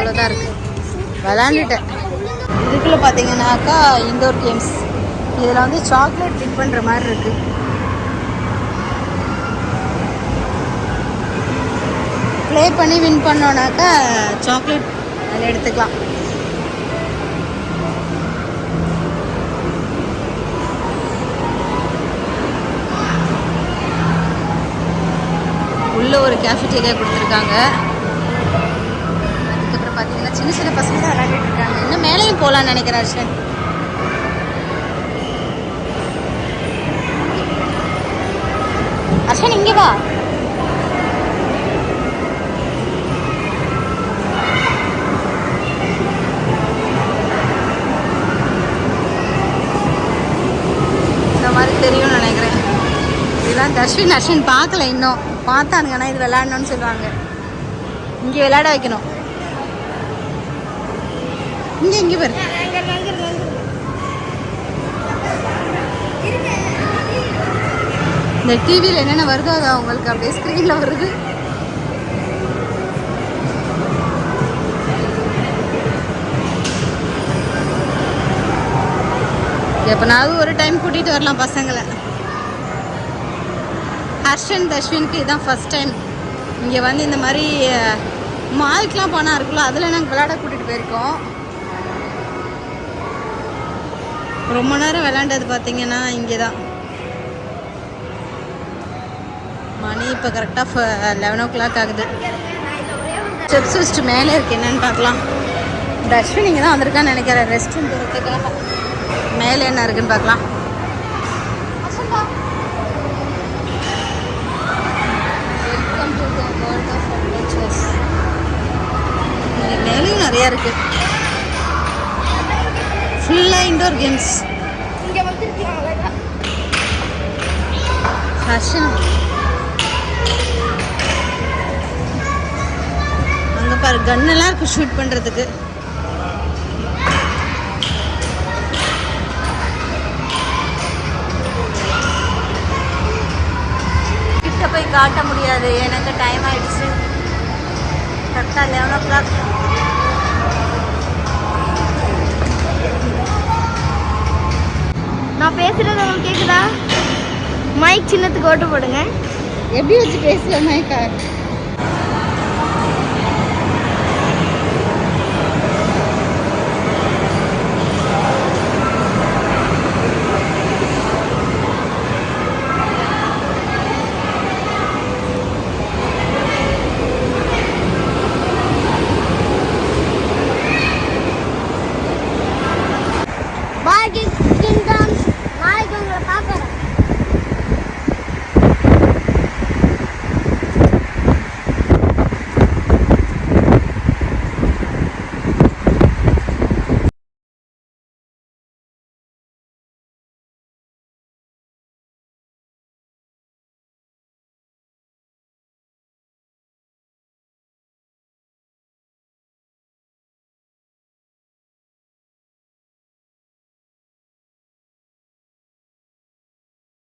அவ்வளோதான் இருக்குது. விளாண்டுட்டேன். இதுக்குள்ளே பார்த்தீங்கன்னாக்கா இண்டோர் கேம்ஸ். இதில் வந்து சாக்லேட் டிப் பண்ணுற மாதிரி இருக்குது. ப்ளே பண்ணி வின் பண்ணோன்னாக்கா சாக்லேட் அதில் எடுத்துக்கலாம். உள்ளே ஒரு கேஃபிட்டேரியா கொடுத்துருக்காங்க. அதுக்கப்புறம் பார்த்தீங்கன்னா சின்ன சின்ன பசங்க தான் விளையாடிட்டு இருக்காங்க. இன்னும் மேலேயும் போகலான்னு நினைக்கிறேன் அர்ஷன். அர்ஷன் இங்கே வா. இந்த மாதிரி தெரியும்னு நினைக்கிறேன். இதெல்லாம் தர்ஷின் அர்ஷன் பார்க்கல, இன்னும் பார்த்தானுங்கன்னா இது விளையாடணும்னு சொல்லுவாங்க. இங்கே விளையாட வைக்கணும். இங்கே பாரு. இந்த டிவியில் என்னென்ன வருதோ அது அவங்களுக்கு அப்படியே ஸ்க்ரீனில் வருது. எப்போனாவது ஒரு டைம் கூட்டிகிட்டு வரலாம் பசங்களை. ஹர்ஷன் தஷ்வினுக்கு இதுதான் ஃபஸ்ட் டைம் இங்கே வந்து இந்த மாதிரி மால்க்கெலாம் போனால் இருக்குல்ல, அதில் நாங்கள் விளையாட கூட்டிகிட்டு போயிருக்கோம். ரொம்ப நேரம் விளையாண்டது பார்த்தீங்கன்னா இங்கே தான். மணி இப்போ கரெக்டாக 11 o'clock ஆகுது. ஸ்டெப்ஸ் வச்சுட்டு மேலே இருக்குது, என்னென்னு பார்க்கலாம். தஷ்வின் இங்கே தான் வந்திருக்கான்னு நினைக்கிறேன் ரெஸ்ட் ரூம் போகிறதுக்காக. மேலே என்ன இருக்குன்னு பார்க்கலாம். மேலேயும் நிறையா இருக்கு. ஃபுல்லாக இண்டோர் கேம்ஸ். ஃபேஷன் அங்கே பாரு, கன்னெல்லாம் இருக்கு ஷூட் பண்ணுறதுக்கு. கிட்ட போய் காட்ட முடியாது, எனக்கு டைம் ஆயிடுச்சு. கரெக்டாக 11 o'clock. நான் பேசுறது உங்களுக்கு கேக்குதா? மைக் சின்னத்துக்கு ஓட்டு போடுங்க. எப்படி வச்சு பேசல மைக்கா?